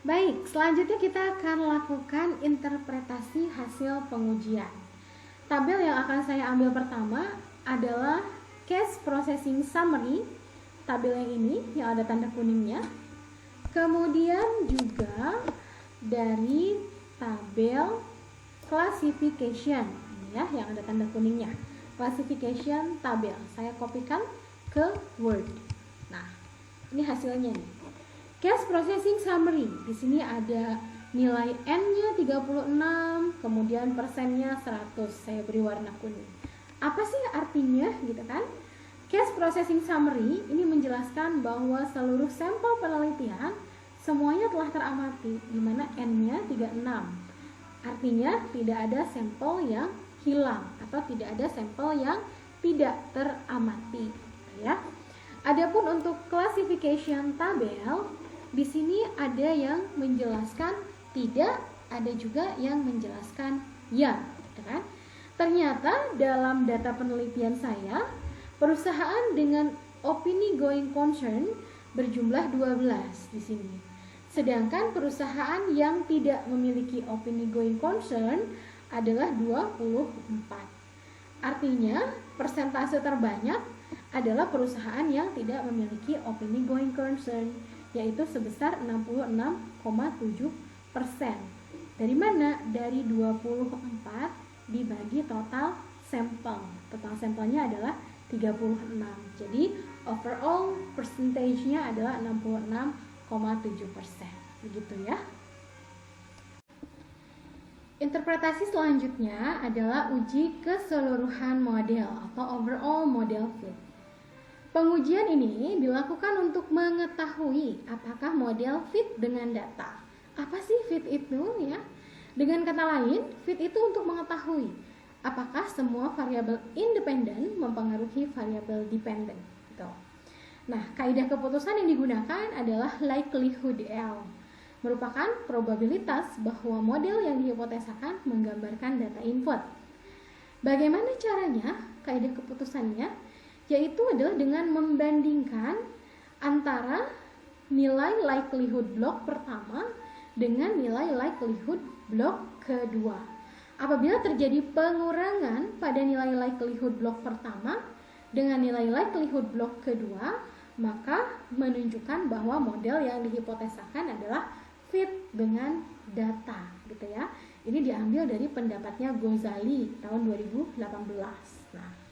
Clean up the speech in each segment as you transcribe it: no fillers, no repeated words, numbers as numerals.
Baik, selanjutnya kita akan lakukan interpretasi hasil pengujian. Tabel yang akan saya ambil pertama adalah case processing summary, tabel yang ini yang ada tanda kuningnya. Kemudian juga dari tabel classification, ini ya yang ada tanda kuningnya. Classification tabel, saya kopikan ke Word. Nah, ini hasilnya nih. Case processing summary. Di sini ada nilai N-nya 36, kemudian persennya 100. Saya beri warna kuning. Apa sih artinya gitu kan? Case processing summary ini menjelaskan bahwa seluruh sampel penelitian semuanya telah teramati, di mana N-nya 36. Artinya tidak ada sampel yang hilang atau tidak ada sampel yang tidak teramati, ya. Adapun untuk classification tabel, di sini ada yang menjelaskan tidak, ada juga yang menjelaskan ya, gitu kan? Ternyata dalam data penelitian saya, perusahaan dengan opini going concern berjumlah 12 di sini. Sedangkan perusahaan yang tidak memiliki opini going concern adalah 24. Artinya, persentase terbanyak adalah perusahaan yang tidak memiliki opini going concern, yaitu sebesar 66,7%. Dari mana? Dari 24 dibagi total sampel. Total sampelnya adalah 36. Jadi overall percentage-nya adalah 66,7%. Begitu ya. Interpretasi selanjutnya adalah uji keseluruhan model atau overall model fit. Pengujian ini dilakukan untuk mengetahui apakah model fit dengan data. Apa sih fit itu ya? Dengan kata lain, fit itu untuk mengetahui apakah semua variabel independen mempengaruhi variabel dependen. Gitu. Nah, kaidah keputusan yang digunakan adalah likelihood L, merupakan probabilitas bahwa model yang dihipotesakan menggambarkan data input. Bagaimana caranya? Kaidah keputusannya yaitu adalah dengan membandingkan antara nilai likelihood block pertama dengan nilai likelihood block kedua. Apabila terjadi pengurangan pada nilai likelihood block pertama dengan nilai likelihood block kedua, maka menunjukkan bahwa model yang dihipotesakan adalah fit dengan data, gitu ya. Ini diambil dari pendapatnya Ghazali tahun 2018. Nah,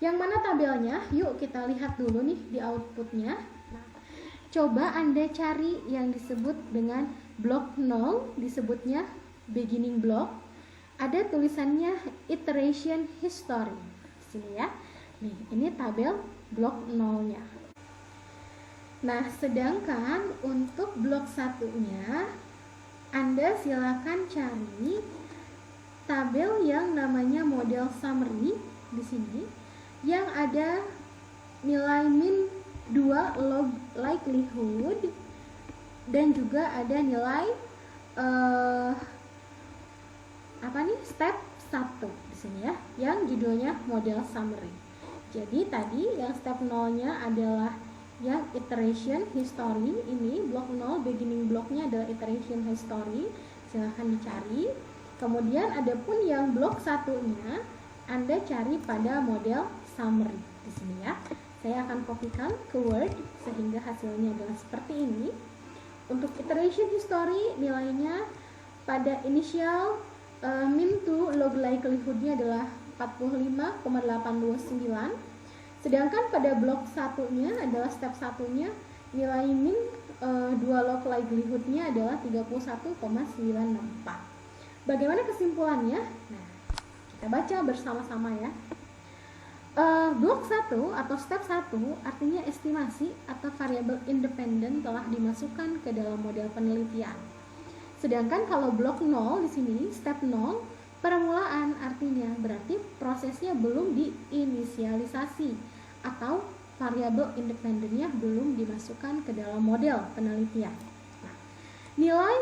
yang mana tabelnya? Yuk kita lihat dulu nih di outputnya. Nah, coba Anda cari yang disebut dengan blok 0, disebutnya beginning block. Ada tulisannya iteration history. Sini ya. Nih, ini tabel blok 0-nya. Nah, sedangkan untuk blok 1-nya Anda silakan cari tabel yang namanya model summary di sini yang ada nilai min 2 log likelihood dan juga ada nilai step 1 di sini ya, yang judulnya model summary. Jadi tadi yang step 0-nya adalah yang iteration history, ini blok 0 beginning blocknya adalah iteration history, silahkan dicari. Kemudian ada pun yang blok 1-nya Anda cari pada model summary di sini ya. Saya akan kopikan ke Word sehingga hasilnya adalah seperti ini. Untuk iteration history nilainya pada initial min 2 log likelihood-nya adalah 45,829. Sedangkan pada blok 1-nya adalah step 1-nya nilai min 2 log likelihood-nya adalah 31,964. Bagaimana kesimpulannya? Nah, kita baca bersama-sama ya. Blok 1 atau step 1 artinya estimasi atau variabel independen telah dimasukkan ke dalam model penelitian. Sedangkan kalau blok 0 di sini step 0 permulaan, artinya berarti prosesnya belum diinisialisasi atau variabel independennya belum dimasukkan ke dalam model penelitian. Nah, nilai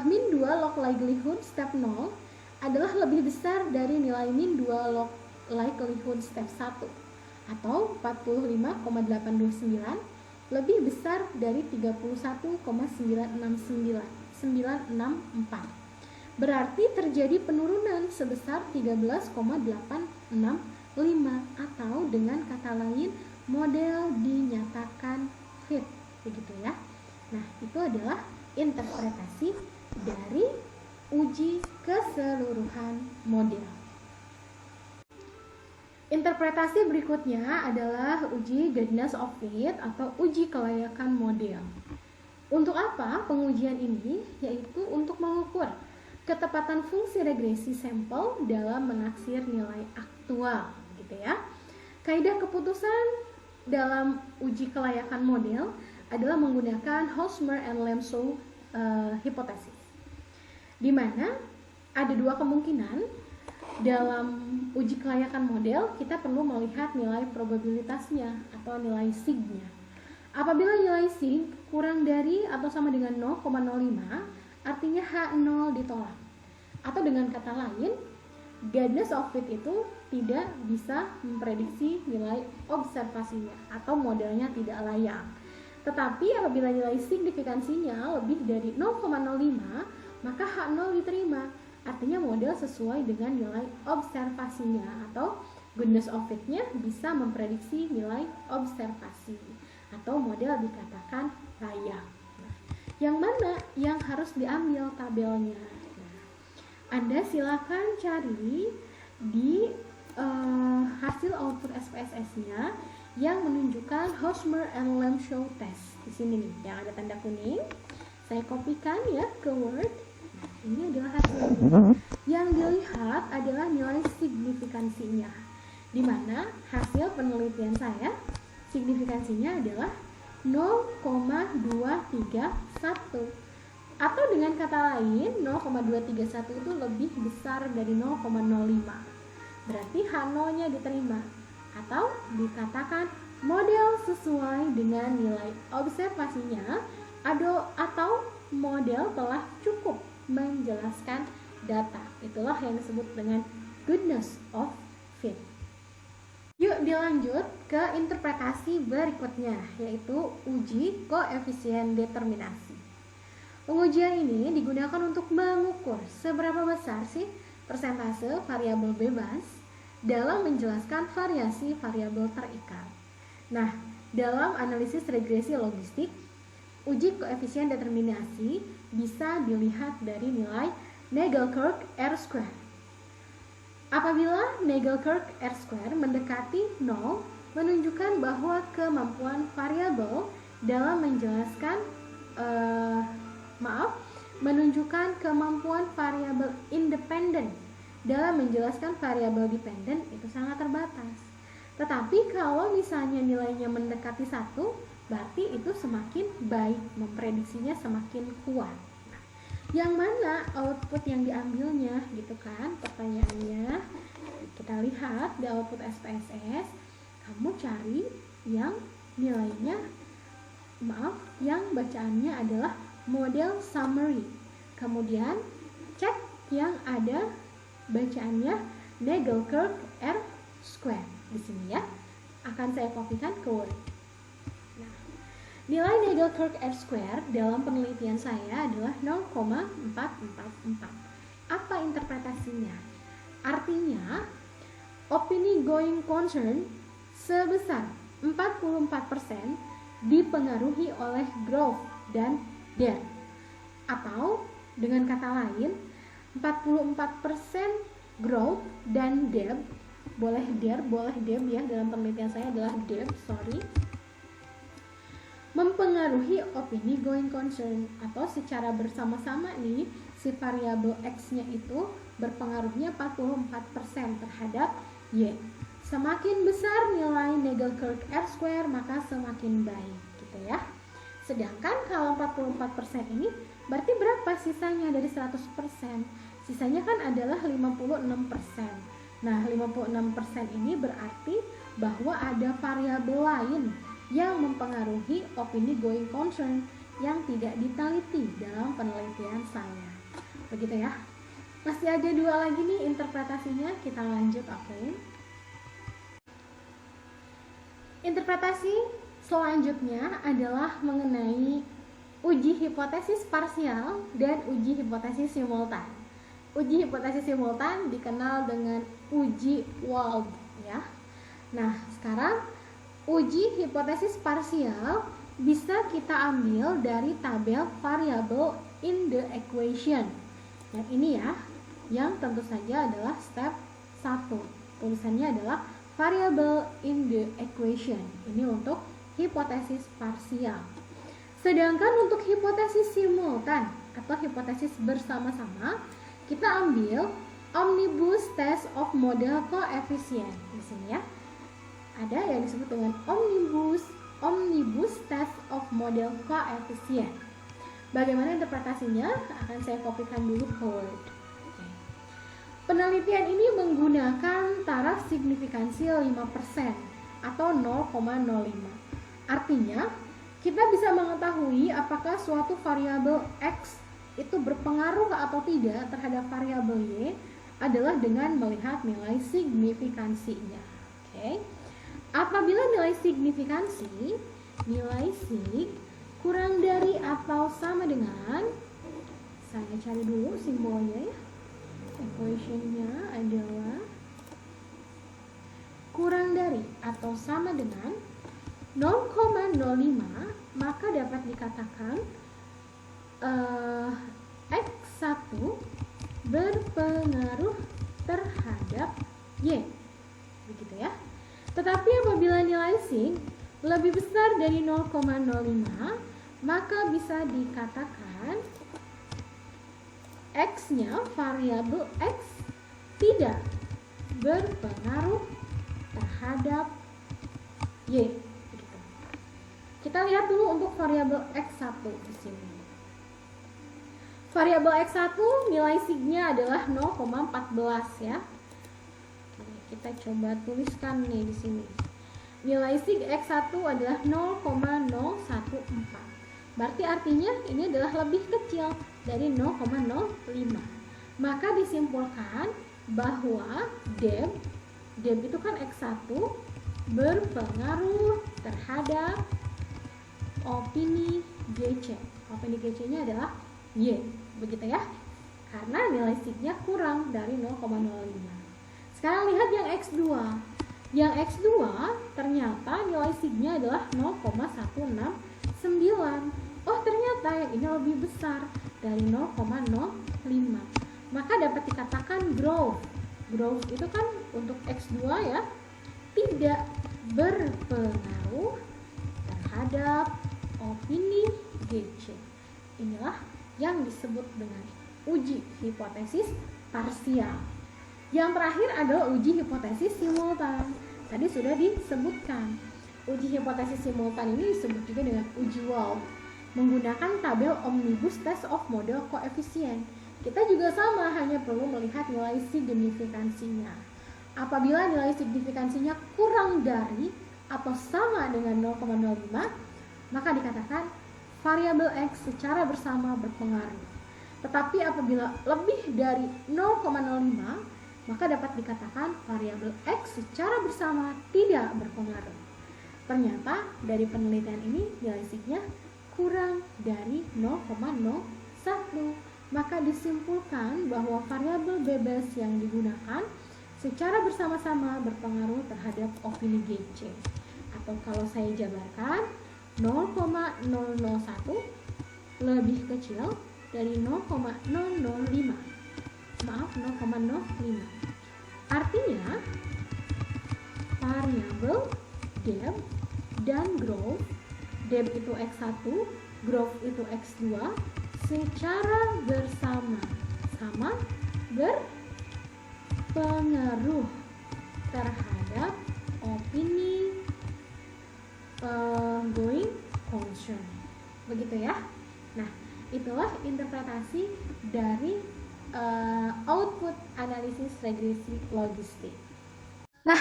min 2 log likelihood step 0 adalah lebih besar dari nilai min 2 log likelihood step 1 atau 45,829 lebih besar dari 31,9694. Berarti terjadi penurunan sebesar 13,865, atau dengan kata lain model dinyatakan fit, begitu ya. Nah, itu adalah interpretasi dari uji keseluruhan model. Interpretasi berikutnya adalah uji goodness of fit atau uji kelayakan model. Untuk apa pengujian ini? Yaitu untuk mengukur ketepatan fungsi regresi sampel dalam menaksir nilai aktual, gitu ya. Kaidah keputusan dalam uji kelayakan model adalah menggunakan Hosmer and Lemshow hipotesis, di mana ada dua kemungkinan. Dalam uji kelayakan model, kita perlu melihat nilai probabilitasnya atau nilai sig-nya. Apabila nilai sig kurang dari atau sama dengan 0,05, artinya H0 ditolak. Atau dengan kata lain, goodness of fit itu tidak bisa memprediksi nilai observasinya atau modelnya tidak layak. Tetapi apabila nilai signifikansinya lebih dari 0,05, maka H0 diterima. Artinya model sesuai dengan nilai observasinya atau goodness of fit-nya bisa memprediksi nilai observasi atau model dikatakan layak. Nah, yang mana yang harus diambil tabelnya? Nah, Anda silakan cari di hasil output SPSS-nya yang menunjukkan Hosmer and Lemshow test. Di sini nih yang ada tanda kuning. Saya kopikan ya ke Word. Ini adalah hasilnya. Yang dilihat adalah nilai signifikansinya, di mana hasil penelitian saya signifikansinya adalah 0,231, atau dengan kata lain 0,231 itu lebih besar dari 0,05. Berarti H0-nya diterima atau dikatakan model sesuai dengan nilai observasinya atau model telah cukup menjelaskan data. Itulah yang disebut dengan goodness of fit. Yuk dilanjut ke interpretasi berikutnya, yaitu uji koefisien determinasi. Pengujian ini digunakan untuk mengukur seberapa besar sih persentase variabel bebas dalam menjelaskan variasi variabel terikat. Nah, dalam analisis regresi logistik, uji koefisien determinasi bisa dilihat dari nilai Nagelkerke R-square. Apabila Nagelkerke R-square mendekati 0, menunjukkan bahwa kemampuan variabel dalam menjelaskan menunjukkan kemampuan variabel independen dalam menjelaskan variabel dependen itu sangat terbatas. Tetapi kalau misalnya nilainya mendekati 1, berarti itu semakin baik, memprediksinya semakin kuat. Yang mana output yang diambilnya, gitu kan pertanyaannya. Kita lihat di output SPSS, kamu cari yang nilainya yang bacaannya adalah model summary. Kemudian cek yang ada bacaannya Nagelkerke R-square. Di sini ya, akan saya kopikan ke Word. Nilai Nagelkerke R-square dalam penelitian saya adalah 0,444. Apa interpretasinya? Artinya, opini going concern sebesar 44% dipengaruhi oleh growth dan depth. Atau dengan kata lain, 44% growth dan depth, boleh depth ya, dalam penelitian saya adalah depth, mempengaruhi opini going concern, atau secara bersama-sama nih si variabel X-nya itu berpengaruhnya 44% terhadap Y. Semakin besar nilai Nagelkerke R-square maka semakin baik, gitu ya. Sedangkan kalau 44% ini berarti berapa sisanya dari 100%? Sisanya kan adalah 56%. Nah, 56% ini berarti bahwa ada variabel lain yang mempengaruhi opini going concern yang tidak diteliti dalam penelitian saya. Begitu ya. Masih ada dua lagi nih interpretasinya, kita lanjut, oke. Interpretasi Selanjutnya adalah mengenai uji hipotesis parsial dan uji hipotesis simultan. Uji hipotesis simultan dikenal dengan uji Wald ya. Nah, sekarang uji hipotesis parsial bisa kita ambil dari tabel variable in the equation. Yang ini ya, yang tentu saja adalah step 1. Tulisannya adalah variable in the equation. Ini untuk hipotesis parsial. Sedangkan untuk hipotesis simultan atau hipotesis bersama-sama, kita ambil omnibus test of model coefficient. Di sini ya, ada yang disebut dengan omnibus test of model coefficient. Bagaimana interpretasinya? Akan saya kopikan dulu ke Word. Penelitian ini menggunakan taraf signifikansi 5% atau 0,05. Artinya, kita bisa mengetahui apakah suatu variabel X itu berpengaruh atau tidak terhadap variabel Y adalah dengan melihat nilai signifikansinya. Oke. Apabila nilai signifikansi, nilai sig kurang dari atau sama dengan, saya cari dulu simbolnya ya. Equationnya adalah kurang dari atau sama dengan 0,05, maka dapat dikatakan X1 berpengaruh terhadap Y. Begitu ya. Tetapi apabila nilai sig lebih besar dari 0,05, maka bisa dikatakan X-nya, variabel X, tidak berpengaruh terhadap Y. Begitu. Kita lihat dulu untuk variabel X1 di sini. Variabel X1 nilai signya adalah 0,14 ya. Kita coba tuliskan nih di sini. Nilai sig X1 adalah 0,014. Berarti artinya ini adalah lebih kecil dari 0,05. Maka disimpulkan bahwa Deb itu kan X1 berpengaruh terhadap opini GC. Opini GC-nya adalah Y. Begitu ya. Karena nilai signya kurang dari 0,05. Sekarang lihat yang X2. Yang X2 ternyata nilai signya adalah 0,169. Oh, ternyata yang ini lebih besar dari 0,05. Maka dapat dikatakan growth. Growth itu kan untuk X2 ya, tidak berpengaruh terhadap opini GC. Inilah yang disebut dengan uji hipotesis parsial. Yang terakhir adalah uji hipotesis simultan. Tadi sudah disebutkan. Uji hipotesis simultan ini disebut juga dengan uji Wald, menggunakan tabel omnibus test of model coefficient. Kita juga sama, hanya perlu melihat nilai signifikansinya. Apabila nilai signifikansinya kurang dari atau sama dengan 0,05, maka dikatakan variabel X secara bersama berpengaruh. Tetapi apabila lebih dari 0,05, maka dapat dikatakan variabel X secara bersama tidak berpengaruh. Ternyata dari penelitian ini nilai signya kurang dari 0,01. Maka disimpulkan bahwa variabel bebas yang digunakan secara bersama-sama berpengaruh terhadap opini GC. Atau kalau saya jabarkan, 0,001 lebih kecil dari 0,005. Maaf, 0,05. Artinya variabel Deb dan growth, Deb itu X1, growth itu X2, secara bersama-sama berpengaruh terhadap opini going concern. Begitu ya. Nah, itulah interpretasi dari output analisis regresi logistik. Nah,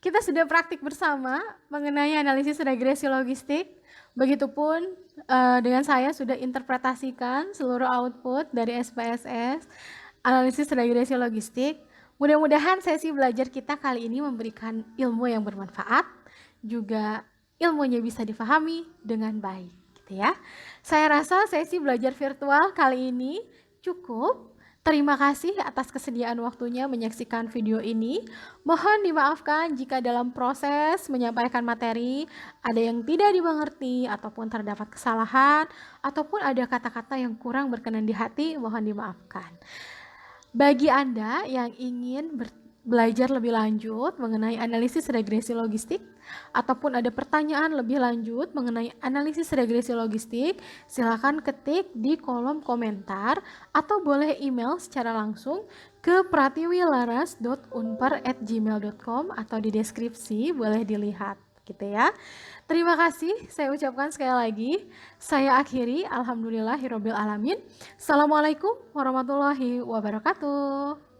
kita sudah praktik bersama mengenai analisis regresi logistik. Begitupun dengan saya sudah interpretasikan seluruh output dari SPSS, analisis regresi logistik. Mudah-mudahan sesi belajar kita kali ini memberikan ilmu yang bermanfaat, juga ilmunya bisa difahami dengan baik, gitu ya. Saya rasa sesi belajar virtual kali ini cukup. Terima kasih atas kesediaan waktunya menyaksikan video ini. Mohon dimaafkan jika dalam proses menyampaikan materi ada yang tidak dimengerti ataupun terdapat kesalahan ataupun ada kata-kata yang kurang berkenan di hati, mohon dimaafkan. Bagi Anda yang ingin belajar lebih lanjut mengenai analisis regresi logistik ataupun ada pertanyaan lebih lanjut mengenai analisis regresi logistik, silakan ketik di kolom komentar atau boleh email secara langsung ke pratiwilaras.unpar@gmail.com atau di deskripsi boleh dilihat gitu ya. Terima kasih saya ucapkan sekali lagi. Saya akhiri, alhamdulillahirabbil alamin. Assalamualaikum warahmatullahi wabarakatuh.